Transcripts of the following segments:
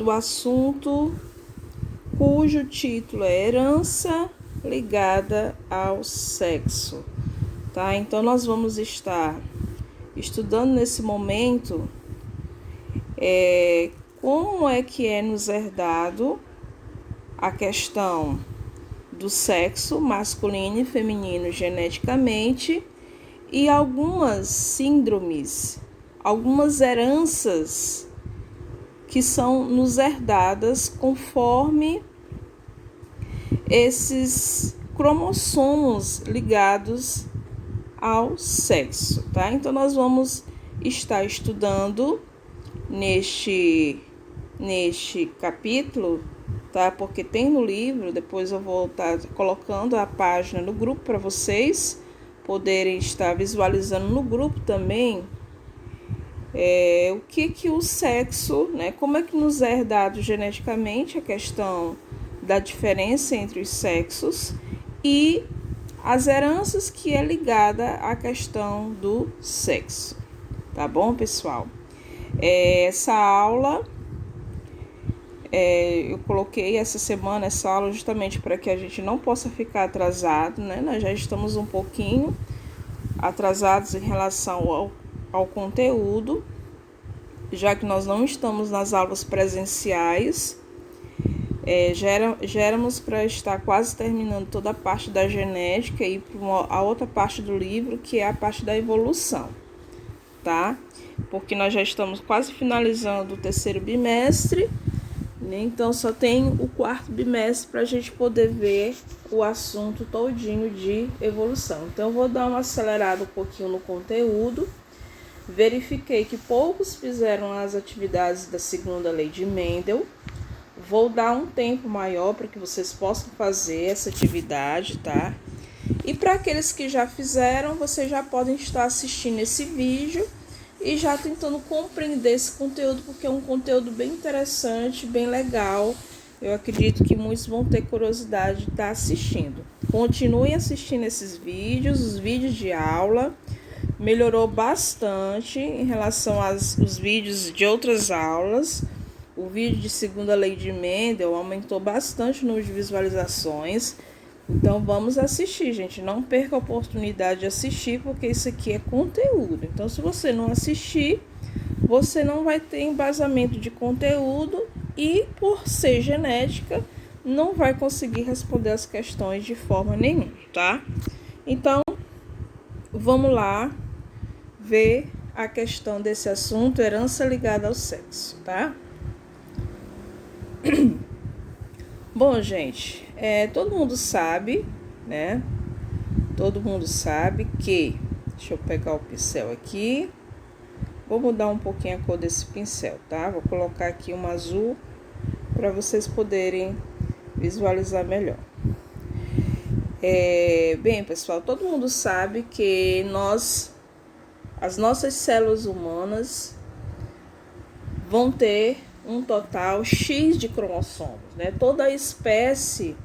estudando o assunto cujo título é Herança ligada ao sexo, tá? Então, nós vamos estar estudando nesse momento como é que é nos herdado a questão do sexo masculino e feminino geneticamente e algumas síndromes, algumas heranças que são nos herdadas conforme esses cromossomos ligados ao sexo, tá? Então, nós vamos estar estudando neste capítulo, tá? Porque tem no livro, depois eu vou estar colocando a página no grupo para vocês poderem estar visualizando no grupo também o que o sexo, né? Como é que nos é herdado geneticamente a questão da diferença entre os sexos e as heranças que é ligada à questão do sexo, tá bom, pessoal? Essa aula, eu coloquei essa semana essa aula justamente para que a gente não possa ficar atrasado, né? Nós já estamos um pouquinho atrasados em relação ao conteúdo, já que nós não estamos nas aulas presenciais. Já éramos para estar quase terminando toda a parte da genética e a outra parte do livro, que é a parte da evolução, tá? Porque nós já estamos quase finalizando o terceiro bimestre, né? Então só tem o quarto bimestre para a gente poder ver o assunto todinho de evolução. Então eu vou dar uma acelerada um pouquinho no conteúdo. Verifiquei que poucos fizeram as atividades da segunda lei de Mendel. Vou dar um tempo maior para que vocês possam fazer essa atividade, tá? E para aqueles que já fizeram, vocês já podem estar assistindo esse vídeo e já tentando compreender esse conteúdo, porque é um conteúdo bem interessante, bem legal. Eu acredito que muitos vão ter curiosidade de estar assistindo. Continuem assistindo esses vídeos, os vídeos de aula. Melhorou bastante em relação aos vídeos de outras aulas. O vídeo de segunda lei de Mendel aumentou bastante o número de visualizações. Então, vamos assistir, gente. Não perca a oportunidade de assistir, porque isso aqui é conteúdo. Então, se você não assistir, você não vai ter embasamento de conteúdo e, por ser genética, não vai conseguir responder as questões de forma nenhuma, tá? Então, vamos lá ver a questão desse assunto, herança ligada ao sexo, tá? Bom, gente, todo mundo sabe, né? Todo mundo sabe que... Deixa eu pegar o pincel aqui. Vou mudar um pouquinho a cor desse pincel, tá? Vou colocar aqui um azul para vocês poderem visualizar melhor. Bem, pessoal, todo mundo sabe que as nossas células humanas vão ter um total X de cromossomos, né? Toda espécie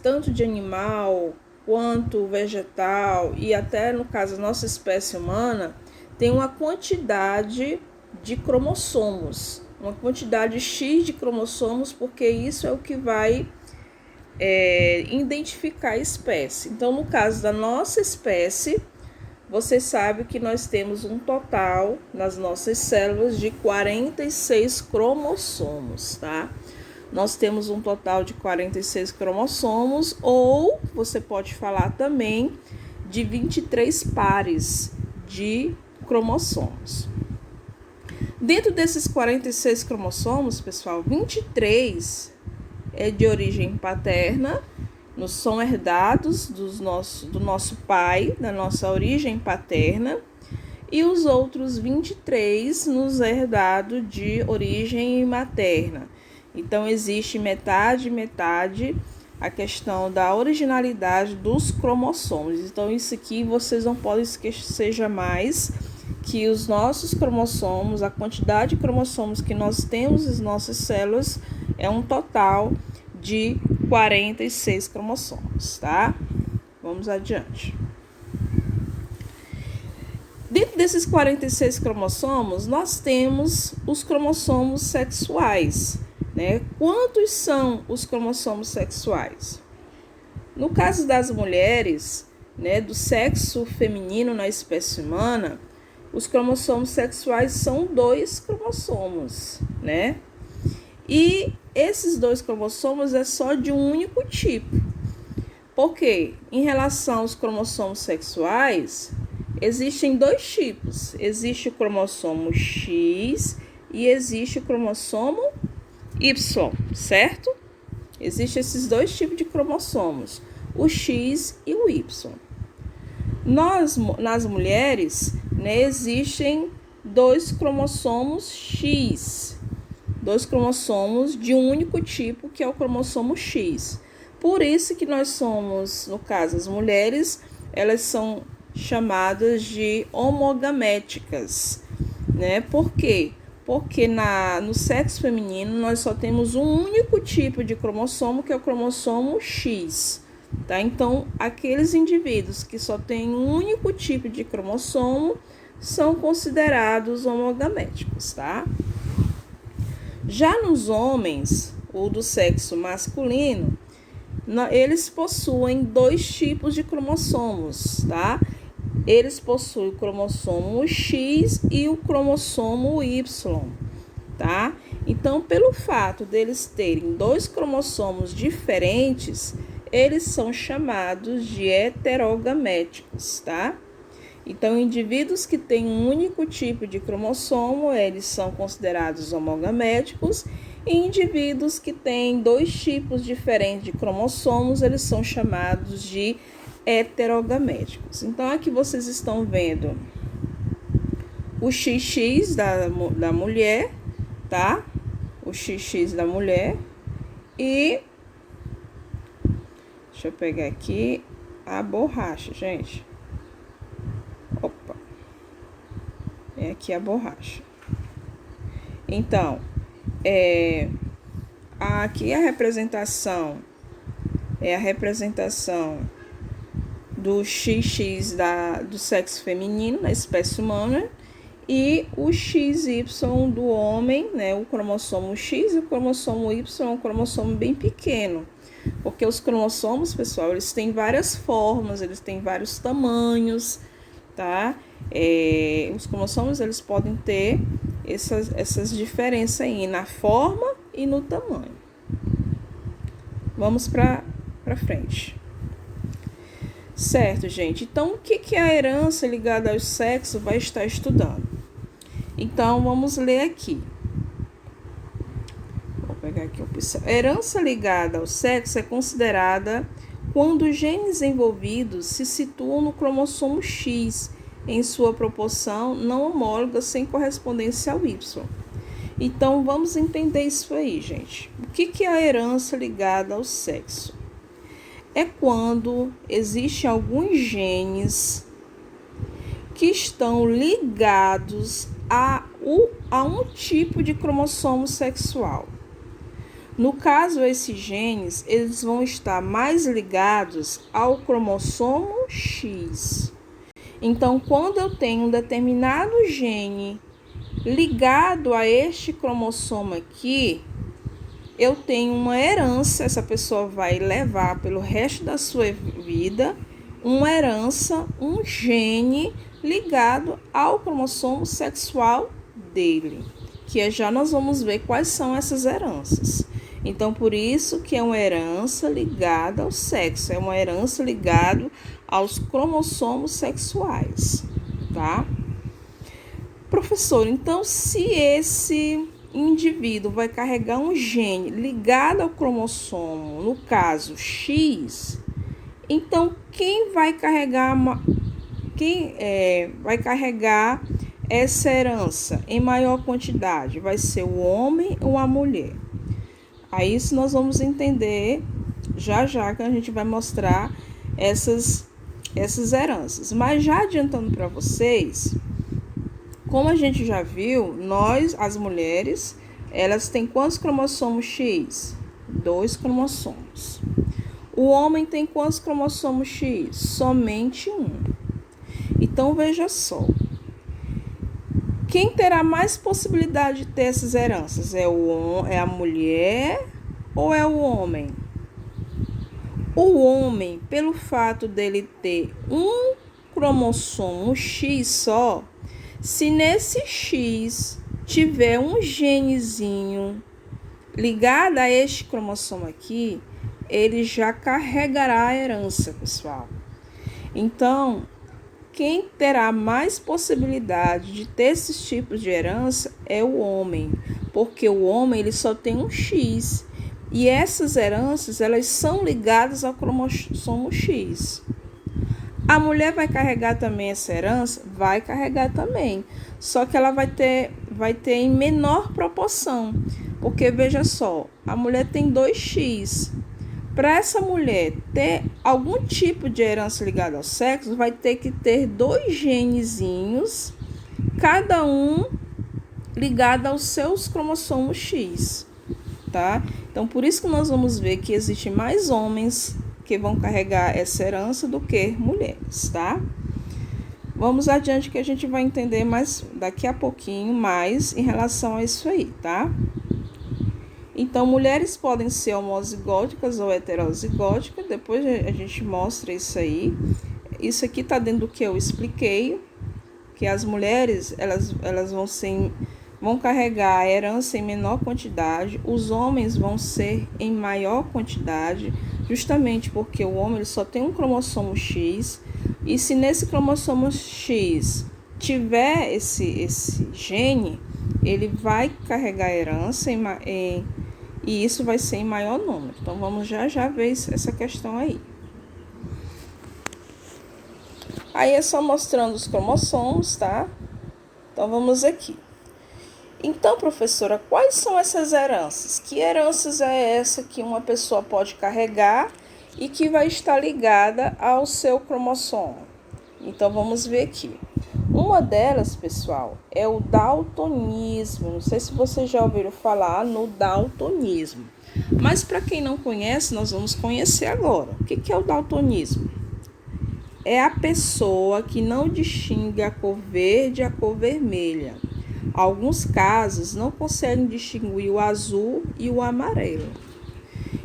tanto de animal quanto vegetal e até no caso a nossa espécie humana tem uma quantidade de cromossomos, uma quantidade X de cromossomos, porque isso é o que vai identificar a espécie. Então, no caso da nossa espécie, você sabe que nós temos um total nas nossas células de 46 cromossomos, tá? Nós temos um total de 46 cromossomos, ou você pode falar também de 23 pares de cromossomos. Dentro desses 46 cromossomos, pessoal, 23 é de origem paterna, são herdados do nosso pai, da nossa origem paterna, e os outros 23 nos é herdado de origem materna. Então, existe metade a questão da originalidade dos cromossomos. Então, isso aqui vocês não podem esquecer jamais, que os nossos cromossomos, a quantidade de cromossomos que nós temos nas nossas células é um total de 46 cromossomos, tá? Vamos adiante. Dentro desses 46 cromossomos, nós temos os cromossomos sexuais, né? Quantos são os cromossomos sexuais? No caso das mulheres, né, do sexo feminino na espécie humana, os cromossomos sexuais são 2 cromossomos, né? E esses 2 cromossomos é só de um único tipo. Por quê? Em relação aos cromossomos sexuais, existem 2 tipos. Existe o cromossomo X e existe o cromossomo Y, certo? Existem esses 2 tipos de cromossomos, o X e o Y. Nas mulheres, né, existem 2 cromossomos X, 2 cromossomos de um único tipo, que é o cromossomo X. Por isso que nós somos, no caso, as mulheres, elas são chamadas de homogaméticas, né? Por quê? Porque no sexo feminino nós só temos um único tipo de cromossomo, que é o cromossomo X, tá? Então, aqueles indivíduos que só têm um único tipo de cromossomo são considerados homogaméticos, tá? Já nos homens, ou do sexo masculino, eles possuem 2 tipos de cromossomos, tá? Eles possuem o cromossomo X e o cromossomo Y, tá? Então, pelo fato deles terem 2 cromossomos diferentes, eles são chamados de heterogaméticos, tá? Então, indivíduos que têm um único tipo de cromossomo, eles são considerados homogaméticos, e indivíduos que têm 2 tipos diferentes de cromossomos, eles são chamados de heterogaméticos. Então, aqui vocês estão vendo o XX da mulher, tá? O XX da mulher. E deixa eu pegar aqui a borracha, gente. Opa. É aqui a borracha. Então, aqui a representação é a representação do XX do sexo feminino na espécie humana e o XY do homem, né? O cromossomo X e o cromossomo Y é um cromossomo bem pequeno, porque os cromossomos, pessoal, eles têm várias formas, eles têm vários tamanhos, tá? Os cromossomos, eles podem ter essas diferenças aí na forma e no tamanho. Vamos para frente. Certo, gente? Então, o que a herança ligada ao sexo vai estar estudando? Então, vamos ler aqui. Vou pegar aqui a opção. Herança ligada ao sexo é considerada quando os genes envolvidos se situam no cromossomo X em sua proporção não homóloga sem correspondência ao Y. Então, vamos entender isso aí, gente. O que é a herança ligada ao sexo? É quando existem alguns genes que estão ligados a um tipo de cromossomo sexual. No caso, esses genes, eles vão estar mais ligados ao cromossomo X. Então, quando eu tenho um determinado gene ligado a este cromossomo aqui, eu tenho uma herança, essa pessoa vai levar pelo resto da sua vida uma herança, um gene ligado ao cromossomo sexual dele, que já nós vamos ver quais são essas heranças. Então, por isso que é uma herança ligada ao sexo, é uma herança ligada aos cromossomos sexuais, tá? Professor, então se esse indivíduo vai carregar um gene ligado ao cromossomo, no caso X, então quem vai carregar essa herança em maior quantidade? Vai ser o homem ou a mulher? Aí isso nós vamos entender já que a gente vai mostrar essas heranças. Mas já adiantando para vocês, como a gente já viu, nós, as mulheres, elas têm quantos cromossomos X? 2 cromossomos. O homem tem quantos cromossomos X? Somente 1. Então, veja só. Quem terá mais possibilidade de ter essas heranças? É a mulher ou é o homem? O homem, pelo fato dele ter um cromossomo X só, se nesse X tiver um genezinho ligado a este cromossomo aqui, ele já carregará a herança, pessoal. Então, quem terá mais possibilidade de ter esses tipos de herança é o homem, porque o homem ele só tem um X. E essas heranças, elas são ligadas ao cromossomo X. A mulher vai carregar também essa herança? Vai carregar também. Só que ela vai ter em menor proporção. Porque, veja só, a mulher tem 2x. Para essa mulher ter algum tipo de herança ligada ao sexo, vai ter que ter 2 genezinhos, cada um ligado aos seus cromossomos X. Tá? Então, por isso que nós vamos ver que existem mais homens que vão carregar essa herança do que mulheres, tá? Vamos adiante que a gente vai entender mais daqui a pouquinho mais em relação a isso aí, tá? Então, mulheres podem ser homozigóticas ou heterozigóticas, depois a gente mostra isso aí. Isso aqui tá dentro do que eu expliquei, que as mulheres, elas vão carregar a herança em menor quantidade, os homens vão ser em maior quantidade, justamente porque o homem ele só tem um cromossomo X, e se nesse cromossomo X tiver esse gene, ele vai carregar a herança e isso vai ser em maior número. Então, vamos já ver essa questão aí. Aí é só mostrando os cromossomos, tá? Então, vamos aqui. Então, professora, quais são essas heranças? Que heranças é essa que uma pessoa pode carregar e que vai estar ligada ao seu cromossomo? Então, vamos ver aqui. Uma delas, pessoal, é o daltonismo. Não sei se vocês já ouviram falar no daltonismo. Mas, para quem não conhece, nós vamos conhecer agora. O que é o daltonismo? É a pessoa que não distingue a cor verde e a cor vermelha. Alguns casos não conseguem distinguir o azul e o amarelo.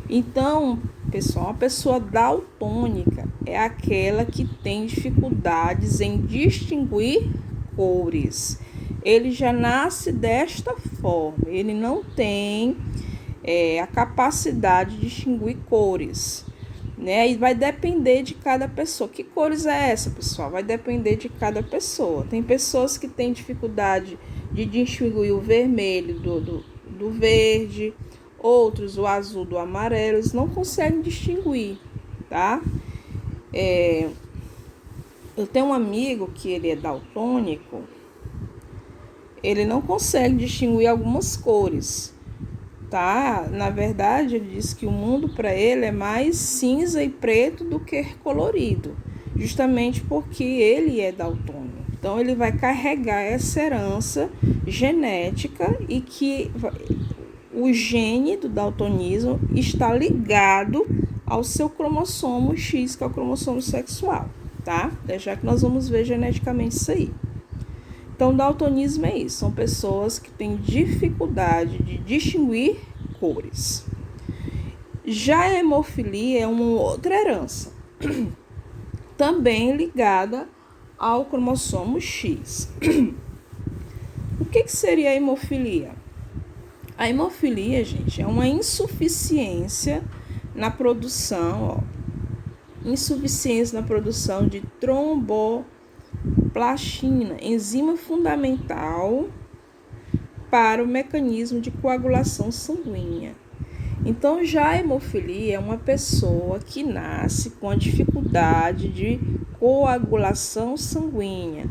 Então, pessoal, uma pessoa daltônica é aquela que tem dificuldades em distinguir cores. Ele já nasce desta forma, ele não tem a capacidade de distinguir cores, né? E vai depender de cada pessoa. Que cores é essa, pessoal? Vai depender de cada pessoa. Tem pessoas que têm dificuldade de distinguir o vermelho do verde, outros o azul do amarelo, eles não conseguem distinguir, tá? Eu tenho um amigo que ele é daltônico, ele não consegue distinguir algumas cores, tá? Na verdade, ele diz que o mundo para ele é mais cinza e preto do que colorido, justamente porque ele é daltônico. Então, ele vai carregar essa herança genética e que o gene do daltonismo está ligado ao seu cromossomo X, que é o cromossomo sexual, tá? Já que nós vamos ver geneticamente isso aí. Então, daltonismo é isso, são pessoas que têm dificuldade de distinguir cores. Já a hemofilia é uma outra herança, também ligada ao cromossomo X. O que seria a hemofilia? A hemofilia, gente, é uma insuficiência na produção, de tromboplastina, enzima fundamental para o mecanismo de coagulação sanguínea. Então, já a hemofilia é uma pessoa que nasce com a dificuldade de coagulação sanguínea,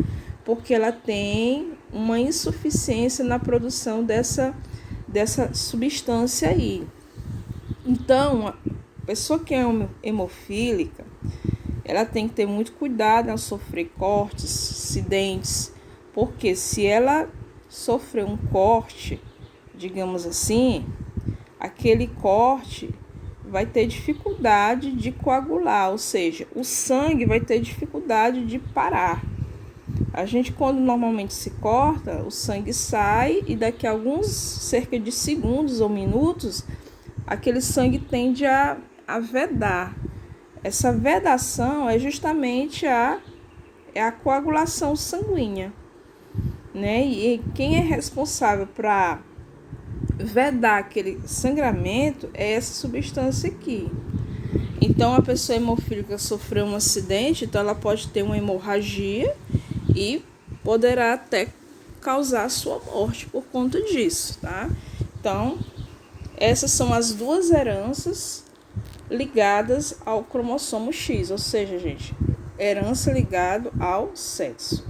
porque ela tem uma insuficiência na produção dessa substância aí. Então, a pessoa que é hemofílica, ela tem que ter muito cuidado ao sofrer cortes, acidentes, porque se ela sofrer um corte, digamos assim, aquele corte vai ter dificuldade de coagular, ou seja, o sangue vai ter dificuldade de parar. A gente, quando normalmente se corta, o sangue sai e daqui a cerca de segundos ou minutos, aquele sangue tende a vedar. Essa vedação é justamente a coagulação sanguínea, né? E quem é responsável para vedar aquele sangramento é essa substância aqui. Então, a pessoa hemofílica sofreu um acidente, então ela pode ter uma hemorragia e poderá até causar a sua morte por conta disso, tá? Então, essas são as duas heranças ligadas ao cromossomo X, ou seja, gente, herança ligada ao sexo.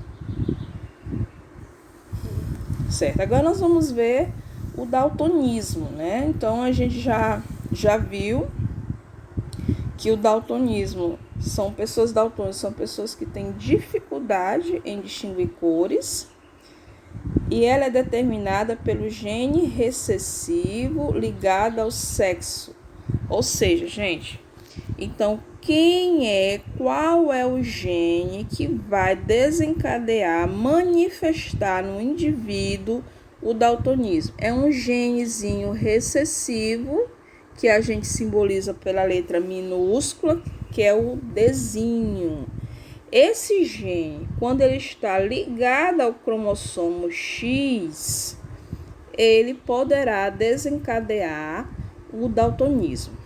Certo, agora nós vamos ver o daltonismo, né? Então, a gente já viu que o daltonismo são pessoas daltônicas, são pessoas que têm dificuldade em distinguir cores, e ela é determinada pelo gene recessivo ligado ao sexo. Ou seja, gente, então qual é o gene que vai desencadear, manifestar no indivíduo o daltonismo? É um genezinho recessivo que a gente simboliza pela letra minúscula, que é o Dzinho. Esse gene, quando ele está ligado ao cromossomo X, ele poderá desencadear o daltonismo.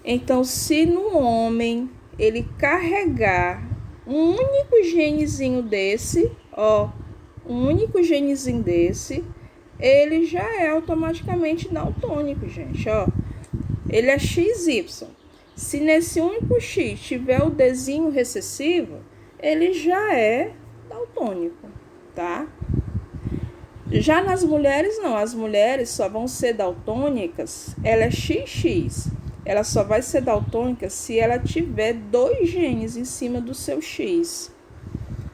Então, se no homem ele carregar um único genezinho desse, ele já é automaticamente daltônico, gente, Ele é XY. Se nesse único X tiver o Dzinho recessivo, ele já é daltônico, tá? Já nas mulheres, não. As mulheres só vão ser daltônicas, ela é XX. Ela só vai ser daltônica se ela tiver 2 genes em cima do seu X.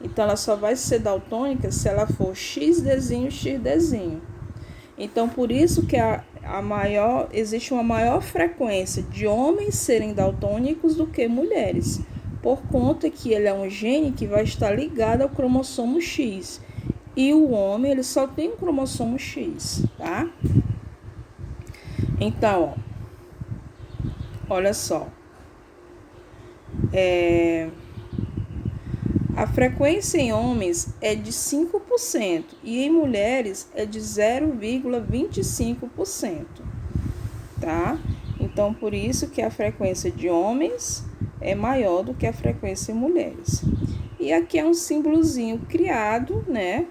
Então, ela só vai ser daltônica se ela for XDzinho, XDzinho. Então, por isso que existe uma maior frequência de homens serem daltônicos do que mulheres, por conta que ele é um gene que vai estar ligado ao cromossomo X. E o homem, ele só tem um cromossomo X, tá? Então, olha só. A frequência em homens é de 5% e em mulheres é de 0,25%, tá? Então, por isso que a frequência de homens é maior do que a frequência em mulheres. E aqui é um símbolozinho criado, né,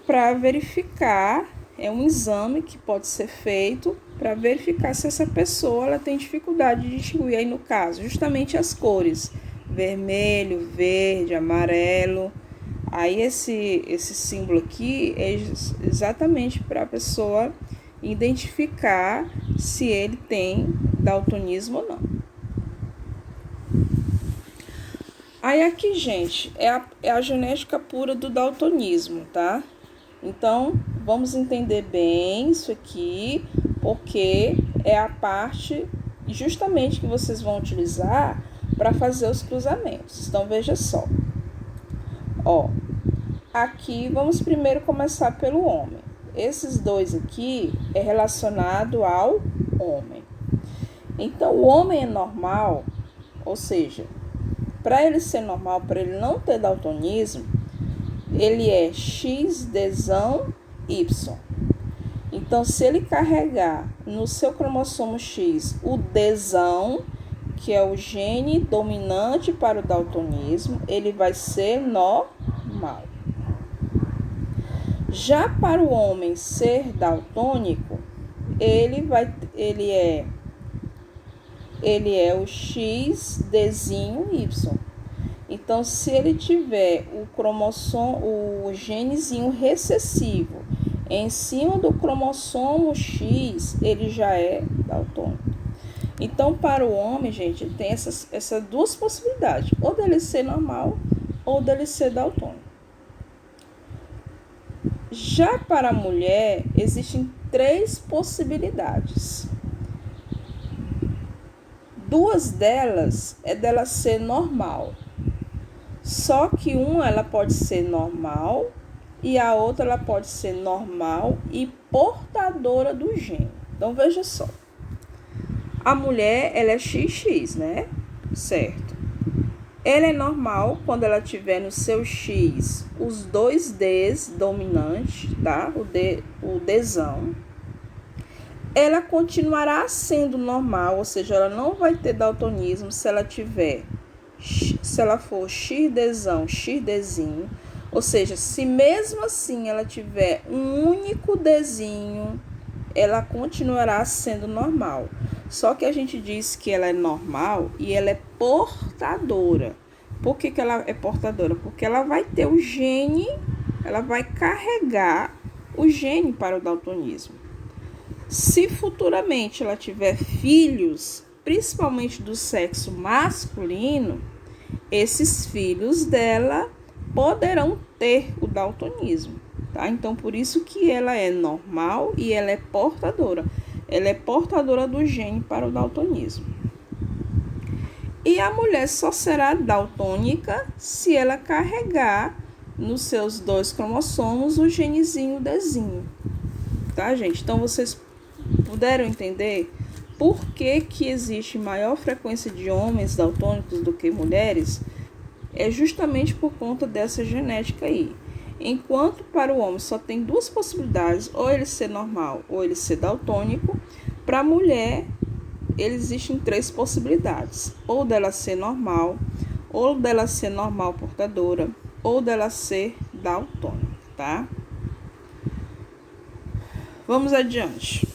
para verificar, é um exame que pode ser feito para verificar se essa pessoa ela tem dificuldade de distinguir, aí no caso, justamente as cores, vermelho, verde, amarelo. Aí esse símbolo aqui é exatamente para a pessoa identificar se ele tem daltonismo ou não. Aí aqui, gente, é a genética pura do daltonismo, tá? Então, vamos entender bem isso aqui, porque é a parte justamente que vocês vão utilizar para fazer os cruzamentos. Então, veja só. Aqui vamos primeiro começar pelo homem. Esses dois aqui é relacionado ao homem. Então, o homem é normal, ou seja, para ele ser normal, para ele não ter daltonismo, ele é XDzão Y. Então, se ele carregar no seu cromossomo X o Dzão, que é o gene dominante para o daltonismo, ele vai ser normal. Já para o homem ser daltônico, ele é o XDzinho Y. Então, se ele tiver o genezinho recessivo em cima do cromossomo X, ele já é daltônico. Então, para o homem, gente, tem essas duas possibilidades, ou dele ser normal ou dele ser daltônico. Já para a mulher, existem 3 possibilidades. 2 delas é dela ser normal. Só que uma ela pode ser normal e a outra ela pode ser normal e portadora do gene. Então veja só. A mulher ela é XX, né? Certo. Ela é normal quando ela tiver no seu X os dois Ds dominantes, tá? O Dzão. Ela continuará sendo normal, ou seja, ela não vai ter daltonismo se ela for XDzão, XDzinho, ou seja, se mesmo assim ela tiver um único Dzinho, ela continuará sendo normal. Só que a gente diz que ela é normal e ela é portadora. Por que ela é portadora? Porque ela vai ter o gene, ela vai carregar o gene para o daltonismo. Se futuramente ela tiver filhos, principalmente do sexo masculino, esses filhos dela poderão ter o daltonismo, tá? Então, por isso que ela é normal e ela é portadora. Ela é portadora do gene para o daltonismo. E a mulher só será daltônica se ela carregar nos seus 2 cromossomos o genezinho Dzinho, tá, gente? Então, vocês puderam entender por que existe maior frequência de homens daltônicos do que mulheres? É justamente por conta dessa genética aí. Enquanto para o homem só tem 2 possibilidades, ou ele ser normal ou ele ser daltônico, para a mulher existem 3 possibilidades, ou dela ser normal portadora, ou dela ser daltônica, tá? Vamos adiante.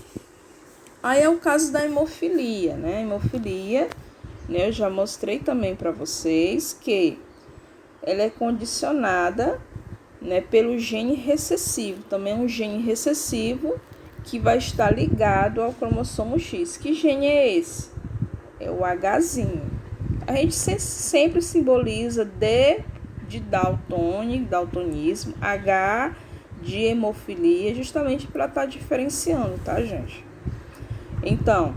Aí é o caso da hemofilia, né? Hemofilia, né? Eu já mostrei também para vocês que ela é condicionada, né, pelo gene recessivo. Também é um gene recessivo que vai estar ligado ao cromossomo X. Que gene é esse? É o Hzinho. A gente sempre simboliza D de daltonismo, H de hemofilia, justamente para estar diferenciando, tá, gente? Então,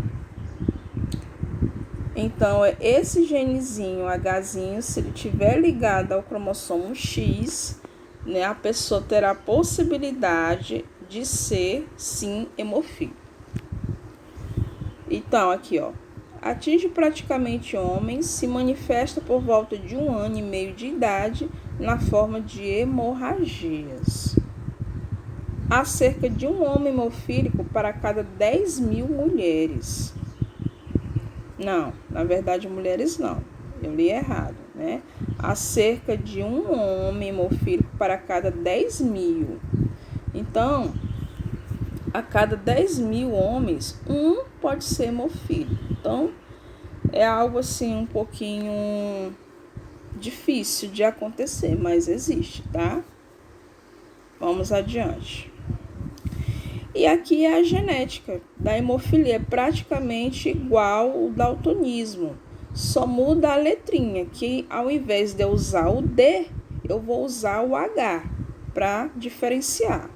esse genezinho Hzinho, se ele estiver ligado ao cromossomo X, né, a pessoa terá a possibilidade de ser, sim, hemofílico. Então, aqui, ó, atinge praticamente homens, se manifesta por volta de 1 ano e meio de idade na forma de hemorragias. Há cerca de um homem hemofílico para cada 10.000 mulheres. Não, na verdade, mulheres não. Eu li errado, né? Há cerca de um homem hemofílico para cada 10.000. Então, a cada 10.000 homens, um pode ser hemofílico. Então, é algo assim um pouquinho difícil de acontecer, mas existe, tá? Vamos adiante. E aqui é a genética da hemofilia, é praticamente igual ao daltonismo. Só muda a letrinha, que ao invés de eu usar o D, eu vou usar o H para diferenciar.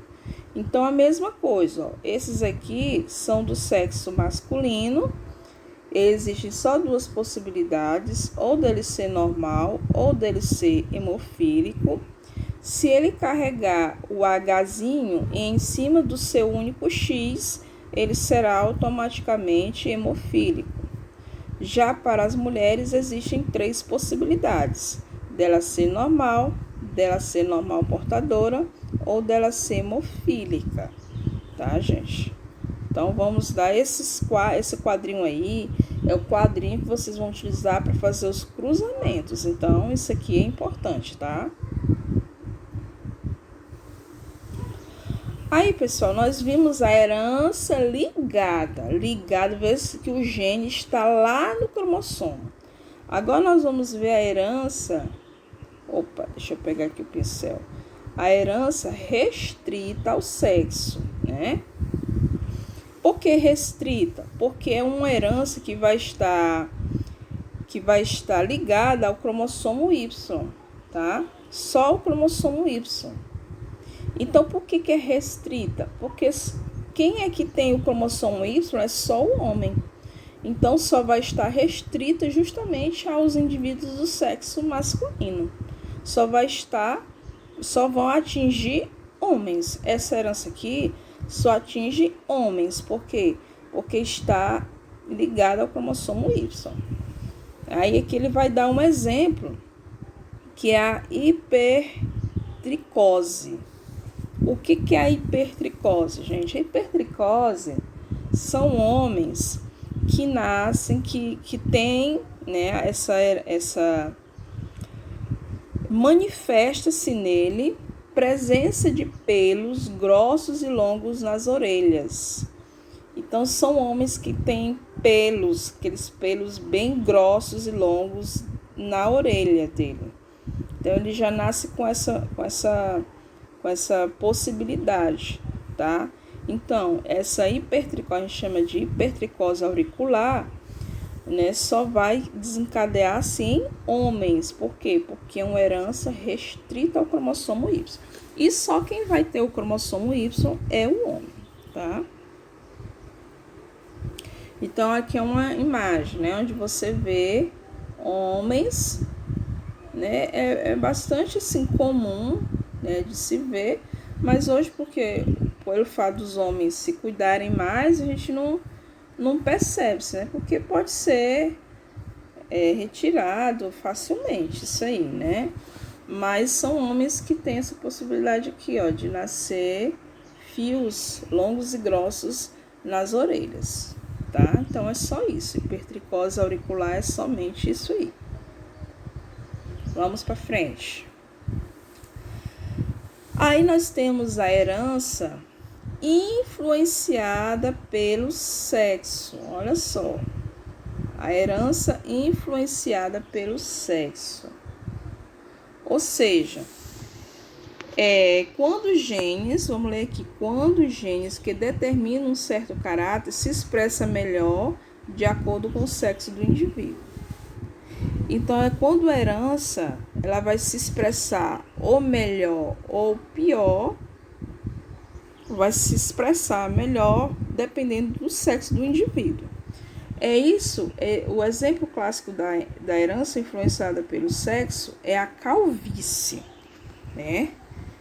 Então, a mesma coisa, ó. Esses aqui são do sexo masculino. Existem só 2 possibilidades, ou dele ser normal, ou dele ser hemofílico. Se ele carregar o Hzinho em cima do seu único X, ele será automaticamente hemofílico. Já para as mulheres existem 3 possibilidades: dela ser normal portadora ou dela ser hemofílica, tá, gente? Então, vamos dar esse quadrinho aí, é o quadrinho que vocês vão utilizar para fazer os cruzamentos. Então, isso aqui é importante, tá? Aí, pessoal, nós vimos a herança ligada, vê-se que o gene está lá no cromossomo. Agora nós vamos ver a herança, deixa eu pegar aqui o pincel. A herança restrita ao sexo, né? Por que restrita? Porque é uma herança que vai estar ligada ao cromossomo Y, tá? Só o cromossomo Y. Então, por que é restrita? Porque quem é que tem o cromossomo Y é só o homem. Então, só vai estar restrita justamente aos indivíduos do sexo masculino. só vão atingir homens. Essa herança aqui só atinge homens. Por quê? Porque está ligada ao cromossomo Y. Aí aqui ele vai dar um exemplo, que é a hipertricose. O que é a hipertricose, gente? A hipertricose são homens que nascem, que têm, né, essa manifesta-se nele presença de pelos grossos e longos nas orelhas. Então, são homens que têm pelos, aqueles pelos bem grossos e longos na orelha dele. Então, ele já nasce com essa possibilidade, tá? Então, essa hipertricose, a gente chama de hipertricose auricular, né? Só vai desencadear, assim, em homens. Por quê? Porque é uma herança restrita ao cromossomo Y. E só quem vai ter o cromossomo Y é o homem, tá? Então, aqui é uma imagem, né, onde você vê homens, né, é bastante, assim, comum, né, de se ver, mas hoje, pelo fato dos homens se cuidarem mais, a gente não percebe, né, porque pode ser retirado facilmente, isso aí, né, mas são homens que têm essa possibilidade aqui, ó, de nascer fios longos e grossos nas orelhas. Tá? Então, é só isso. Hipertricose auricular é somente isso aí. Vamos para frente. Aí nós temos a herança influenciada pelo sexo. Olha só. A herança influenciada pelo sexo. Ou seja, quando os genes, vamos ler aqui, quando os genes que determinam um certo caráter se expressa melhor de acordo com o sexo do indivíduo. Então, é quando a herança ela vai se expressar ou melhor ou pior, vai se expressar melhor dependendo do sexo do indivíduo. O exemplo clássico da herança influenciada pelo sexo é a calvície, né?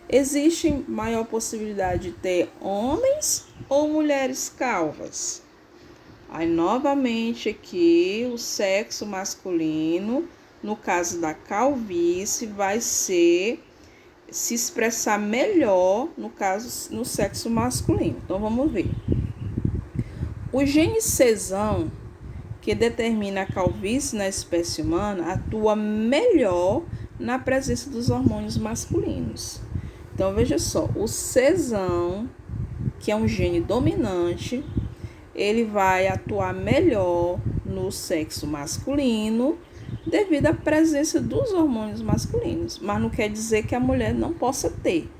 Existe maior possibilidade de ter homens ou mulheres calvas? Aí, novamente, aqui, o sexo masculino, no caso da calvície, vai se expressar melhor, no sexo masculino. Então, vamos ver. O gene cesão, que determina a calvície na espécie humana, atua melhor na presença dos hormônios masculinos. Então, veja só, o cesão, que é um gene dominante, ele vai atuar melhor no sexo masculino devido à presença dos hormônios masculinos. Mas não quer dizer que a mulher não possa ter.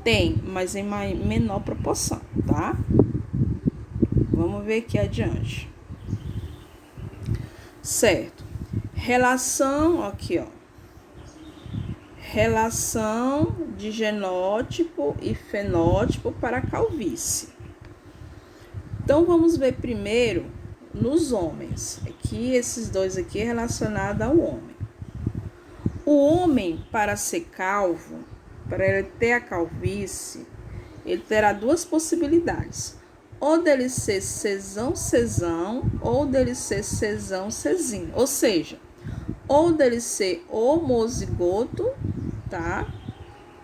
Tem, mas em menor proporção, tá? Vamos ver aqui adiante. Certo. Relação, aqui, ó. Relação de genótipo e fenótipo para a calvície. Então, vamos ver primeiro nos homens. Aqui, esses dois aqui é relacionado ao homem. O homem, para ser calvo, para ele ter a calvície, ele terá duas possibilidades. Ou dele ser cesão, ou dele ser cesão-cesinho. Ou seja, ou dele ser homozigoto, tá?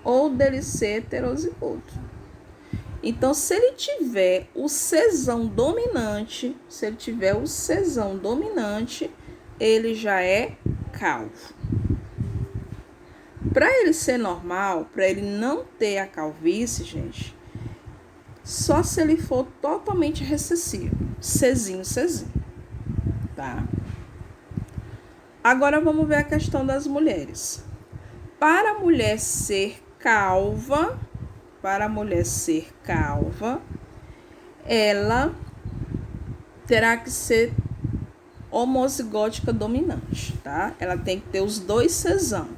Ou dele ser heterozigoto. Então, se ele tiver o cesão dominante, ele já é calvo. Para ele ser normal, para ele não ter a calvície, gente, só se ele for totalmente recessivo, cesinho, tá? Agora vamos ver a questão das mulheres. Para a mulher ser calva, ela terá que ser homozigótica dominante, tá? Ela tem que ter os dois cesão,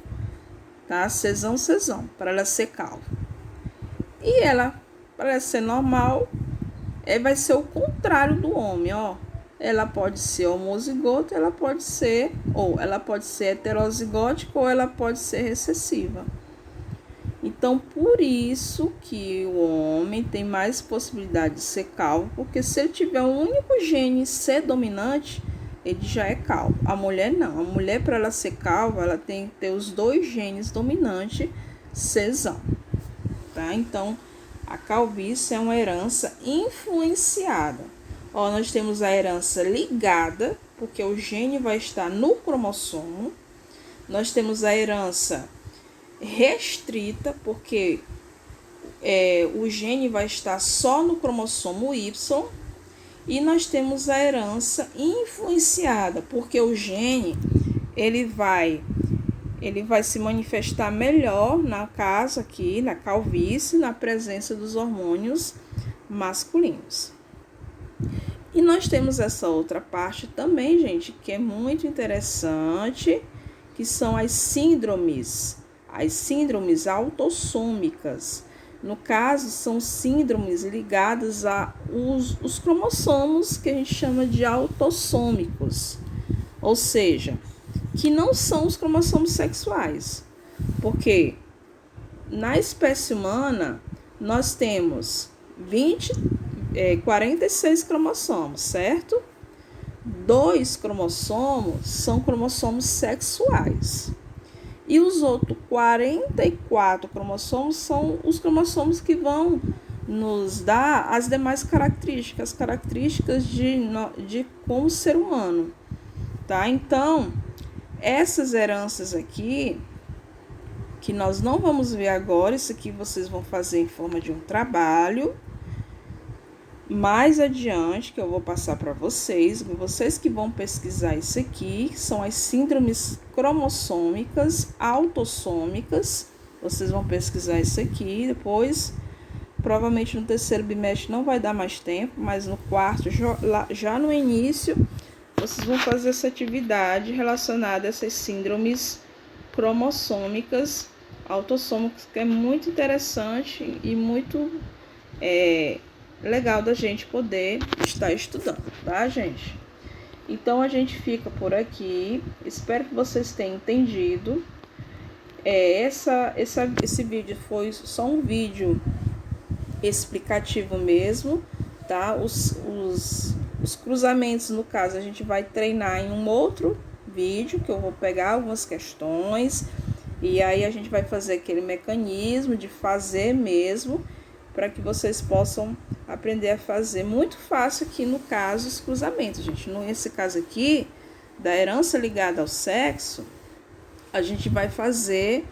tá? Cesão, para ela ser calva. E ela, para ela ser normal, vai ser o contrário do homem, ó. ela pode ser homozigota, ela pode ser heterozigótica ou ela pode ser recessiva. Então, por isso que o homem tem mais possibilidade de ser calvo, porque se ele tiver um único gene C dominante, ele já é calvo. A mulher não. A mulher, para ela ser calva, ela tem que ter os 2 genes dominantes Czão, tá? Então, a calvície é uma herança influenciada. Ó, nós temos a herança ligada, porque o gene vai estar no cromossomo. Nós temos a herança restrita, porque o gene vai estar só no cromossomo Y. E nós temos a herança influenciada, porque o gene ele vai se manifestar melhor na casa aqui, na calvície, na presença dos hormônios masculinos. E nós temos essa outra parte também, gente, que é muito interessante, que são as síndromes autossômicas. No caso, são síndromes ligadas aos cromossomos que a gente chama de autossômicos, ou seja, que não são os cromossomos sexuais, porque na espécie humana nós temos 46 cromossomos, certo? 2 cromossomos são cromossomos sexuais. E os outros 44 cromossomos são os cromossomos que vão nos dar as demais características de como ser humano, tá? Então, essas heranças aqui, que nós não vamos ver agora, isso aqui vocês vão fazer em forma de um trabalho mais adiante, que eu vou passar para vocês que vão pesquisar isso aqui, que são as síndromes cromossômicas autossômicas. Vocês vão pesquisar isso aqui, depois, provavelmente no 3º bimestre não vai dar mais tempo, mas no 4º, já no início, vocês vão fazer essa atividade relacionada a essas síndromes cromossômicas autossômicas, que é muito interessante e muito legal da gente poder estar estudando, tá, gente? Então, a gente fica por aqui. Espero que vocês tenham entendido. Esse vídeo foi só um vídeo explicativo mesmo, tá? Os cruzamentos, no caso, a gente vai treinar em um outro vídeo, que eu vou pegar algumas questões, e aí a gente vai fazer aquele mecanismo de fazer mesmo, para que vocês possam aprender a fazer muito fácil aqui no caso os cruzamentos, gente. Nesse caso aqui, da herança ligada ao sexo, a gente vai fazer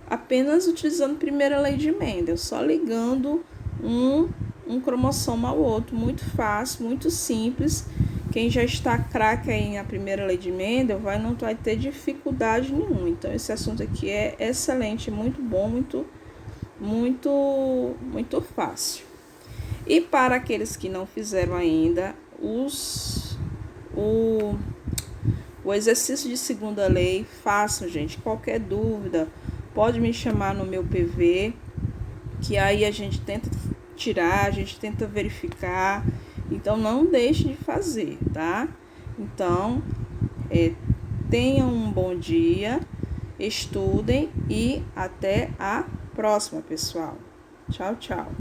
apenas utilizando a primeira lei de Mendel, só ligando um cromossomo ao outro, muito fácil, muito simples. Quem já está craque aí na primeira lei de Mendel não vai ter dificuldade nenhuma. Então, esse assunto aqui é excelente, muito bom, muito fácil. E para aqueles que não fizeram ainda o exercício de segunda lei, façam, gente. Qualquer dúvida, pode me chamar no meu PV, que aí a gente tenta tirar, a gente tenta verificar. Então, não deixe de fazer, tá? Então, tenham um bom dia, estudem e até a próxima, pessoal. Tchau, tchau.